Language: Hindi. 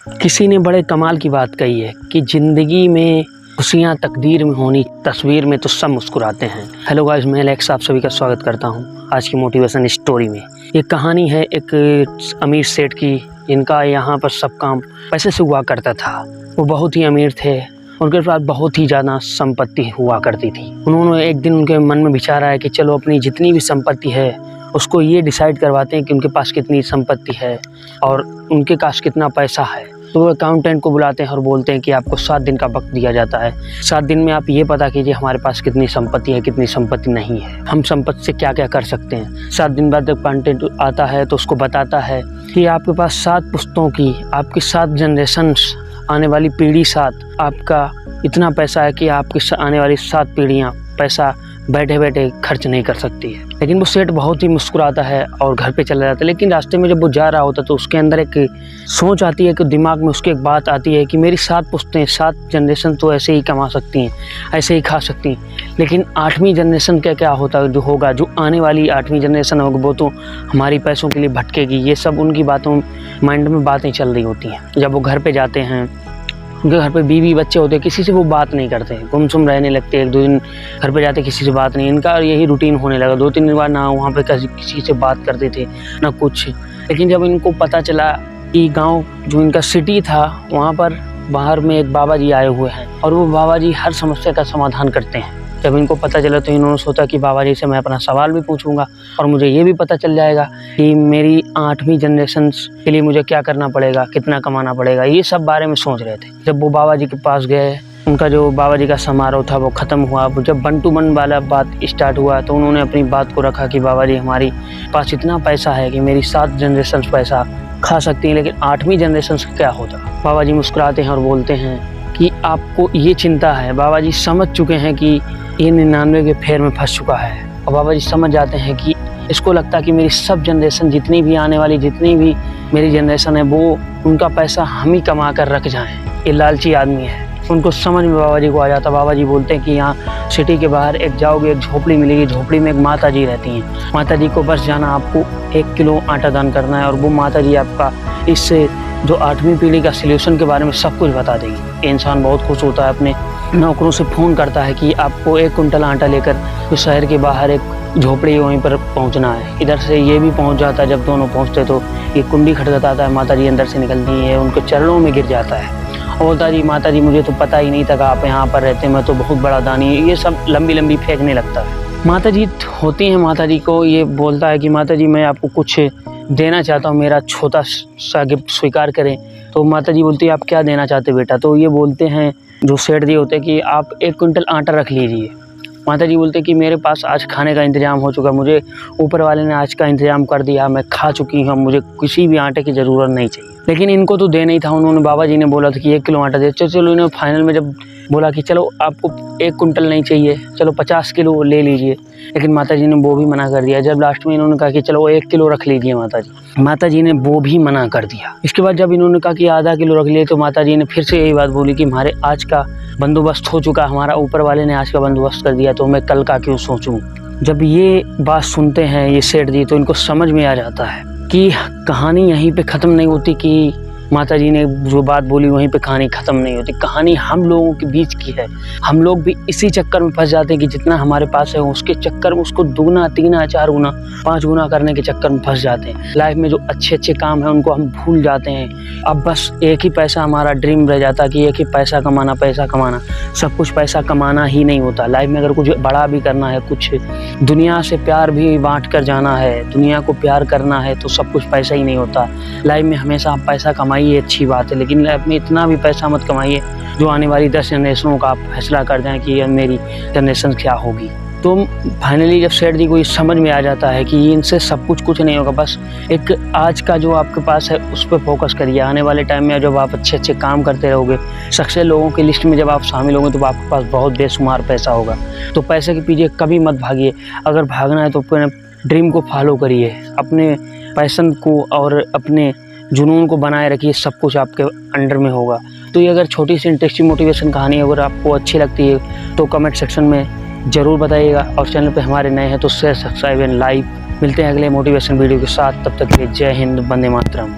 किसी ने बड़े कमाल की बात कही है कि ज़िंदगी में खुशियाँ तकदीर में होनी, तस्वीर में तो सब मुस्कुराते हैं। हेलो गाइस, मैं एलेक्स आप सभी का स्वागत करता हूँ आज की मोटिवेशन स्टोरी में। ये कहानी है एक अमीर सेठ की, जिनका यहाँ पर सब काम पैसे से हुआ करता था। वो बहुत ही अमीर थे, उनके पास बहुत ही ज़्यादा संपत्ति हुआ करती थी। उन्होंने एक दिन उनके मन में विचार आया कि चलो अपनी जितनी भी संपत्ति है उसको ये डिसाइड करवाते हैं कि उनके पास कितनी संपत्ति है और उनके पास कितना पैसा है। तो वो अकाउंटेंट को बुलाते हैं और बोलते हैं कि आपको 7 दिन का वक्त दिया जाता है। 7 दिन में आप ये पता कीजिए हमारे पास कितनी संपत्ति है, कितनी संपत्ति नहीं है, हम संपत्ति से क्या क्या कर सकते हैं। 7 दिन बाद जब अकाउंटेंट आता है तो उसको बताता है कि आपके पास 7 पुश्तों की, आपकी 7 जनरेशन्स, आने वाली पीढ़ी 7, आपका इतना पैसा है कि आपकी आने वाली 7 पीढ़ियाँ पैसा बैठे बैठे खर्च नहीं कर सकती है। लेकिन वो सेठ बहुत ही मुस्कुराता है और घर पे चला जाता है। लेकिन रास्ते में जब वो जा रहा होता है तो उसके अंदर एक सोच आती है कि दिमाग में उसके एक बात आती है कि मेरी 7 पुश्तें, 7 जनरेशन तो ऐसे ही कमा सकती हैं, ऐसे ही खा सकती हैं, लेकिन 8वीं जनरेशन क्या होता है, जो होगा, जो आने वाली 8वीं जनरेशन होगी वो तो हमारी पैसों के लिए भटकेगी। ये सब उनकी बातों माइंड में बातें चल रही होती हैं। जब वो घर पे जाते हैं, उनके घर पे बीवी बच्चे होते हैं, किसी से वो बात नहीं करते, गुमसुम रहने लगते हैं। 1-2 दिन घर पे जाते किसी से बात नहीं, इनका यही रूटीन होने लगा। 2-3 दिन बाद ना वहाँ पे किसी से बात करते थे ना कुछ। लेकिन जब इनको पता चला कि गांव जो इनका सिटी था वहाँ पर बाहर में एक बाबा जी आए हुए हैं और वो बाबा जी हर समस्या का समाधान करते हैं। जब इनको पता चला तो इन्होंने सोचा कि बाबा जी से मैं अपना सवाल भी पूछूंगा और मुझे ये भी पता चल जाएगा कि मेरी 8वीं जनरेशन के लिए मुझे क्या करना पड़ेगा, कितना कमाना पड़ेगा। ये सब बारे में सोच रहे थे। जब वो बाबा जी के पास गए, उनका जो बाबा जी का समारोह था वो ख़त्म हुआ। जब 1 to 1 वाला बात स्टार्ट हुआ तो उन्होंने अपनी बात को रखा कि बाबा जी हमारी पास इतना पैसा है कि मेरी 7 जनरेशन पैसा खा सकती हैं, लेकिन 8वीं जनरेशन से क्या होता। बाबा जी मुस्कुराते हैं और बोलते हैं कि आपको ये चिंता है। बाबा जी समझ चुके हैं कि ये 99 के फेर में फंस चुका है और बाबा जी समझ जाते हैं कि इसको लगता है कि मेरी सब जनरेशन, जितनी भी आने वाली जितनी भी मेरी जनरेशन है, वो उनका पैसा हम ही कमा कर रख जाएं। ये लालची आदमी है। उनको समझ में बाबा जी को आ जाता। बाबा जी बोलते हैं कि यहाँ सिटी के बाहर एक जाओगे, एक झोपड़ी मिलेगी, झोपड़ी में एक माता जी रहती हैं। माता जी को बस जाना, आपको 1 किलो आटा दान करना है और वो माता जी आपका इस जो 8वीं पीढ़ी का सल्यूशन के बारे में सब कुछ बता देगी। इंसान बहुत खुश होता है, अपने नौकरों से फ़ोन करता है कि आपको 1 कुंटल आटा लेकर तो शहर के बाहर एक झोपड़ी वहीं पर पहुंचना है। इधर से ये भी पहुंच जाता है। जब दोनों पहुंचते तो ये कुंडी खटखटाता है, माता जी अंदर से निकलती है, उनके चरणों में गिर जाता है और बोलता जी माता जी मुझे तो पता ही नहीं था कि आप यहाँ पर रहते, मैं तो बहुत बड़ा दानी। ये सब लंबी लंबी फेंकने लगता है। माता जी होती हैं, माता जी को ये बोलता है कि माता जी मैं आपको कुछ देना चाहता हूँ, मेरा छोटा सा गिफ्ट स्वीकार करें। तो माता जी बोलती है आप क्या देना चाहते बेटा। तो ये बोलते हैं, जो सेठ जी होते हैं, कि आप 1 कुंटल आटा रख लीजिए। माता जी बोलते हैं कि मेरे पास आज खाने का इंतजाम हो चुका, मुझे ऊपर वाले ने आज का इंतजाम कर दिया, मैं खा चुकी हूँ, मुझे किसी भी आटे की ज़रूरत नहीं चाहिए। लेकिन इनको तो देना ही था। उन्होंने, बाबा जी ने बोला था कि 1 किलो आटा दे। चलो इन्होंने फाइनल में जब बोला कि चलो आपको 1 कुंटल नहीं चाहिए, चलो 50 किलो ले लीजिए, लेकिन माता जी ने वो भी मना कर दिया। जब लास्ट में इन्होंने कहा कि चलो 1 किलो रख लीजिए, माता जी ने वो भी मना कर दिया। इसके बाद जब इन्होंने कहा कि आधा किलो रख लिए तो माता जी ने फिर से यही बात बोली कि हमारे आज का बंदोबस्त हो चुका, हमारा ऊपर वाले ने आज का बंदोबस्त कर दिया, तो मैं कल का क्यों सोचूं। जब ये बात सुनते हैं ये सेठ जी तो इनको समझ में आ जाता है कि कहानी यहीं पे ख़त्म नहीं होती, कि माता जी ने जो बात बोली वहीं पे कहानी ख़त्म नहीं होती। कहानी हम लोगों के बीच की है। हम लोग भी इसी चक्कर में फंस जाते हैं कि जितना हमारे पास है उसके चक्कर में उसको 2 3 4 गुना 5 गुना करने के चक्कर में फंस जाते हैं। लाइफ में जो अच्छे अच्छे काम है उनको हम भूल जाते हैं। अब बस एक ही पैसा हमारा ड्रीम रह जाता है कि एक ही पैसा कमाना, पैसा कमाना। सब कुछ पैसा कमाना ही नहीं होता। लाइफ में अगर कुछ बड़ा भी करना है, कुछ दुनिया से प्यार भी बांट कर जाना है, दुनिया को प्यार करना है, तो सब कुछ पैसा ही नहीं होता। लाइफ में हमेशा आप पैसा कमाइए, अच्छी बात है, लेकिन लाइफ में इतना भी पैसा मत कमाइए जो आने वाली 10 जनरेशनों का आप फैसला कर दें कि मेरी जनरेशन क्या होगी। तो फाइनली जब सेठ जी को ये समझ में आ जाता है कि इनसे सब कुछ नहीं होगा, बस एक आज का जो आपके पास है उस पर फोकस करिए। आने वाले टाइम में जब आप अच्छे अच्छे काम करते रहोगे, सक्सेस लोगों की लिस्ट में जब आप शामिल होंगे तो आपके पास बहुत बेशुमार पैसा होगा। तो पैसे के पीछे कभी मत भागिए। अगर भागना है तो अपने ड्रीम को फॉलो करिए, अपने पैशन को और अपने जुनून को बनाए रखिए, सब कुछ आपके अंडर में होगा। तो ये अगर छोटी सी इंटरेस्टिंग मोटिवेशन कहानी अगर आपको अच्छी लगती है तो कमेंट सेक्शन में ज़रूर बताइएगा, और चैनल पे हमारे नए हैं तो शेयर, सब्सक्राइब एंड लाइक। मिलते हैं अगले मोटिवेशन वीडियो के साथ, तब तक के लिए जय हिंद, वंदे मातरम।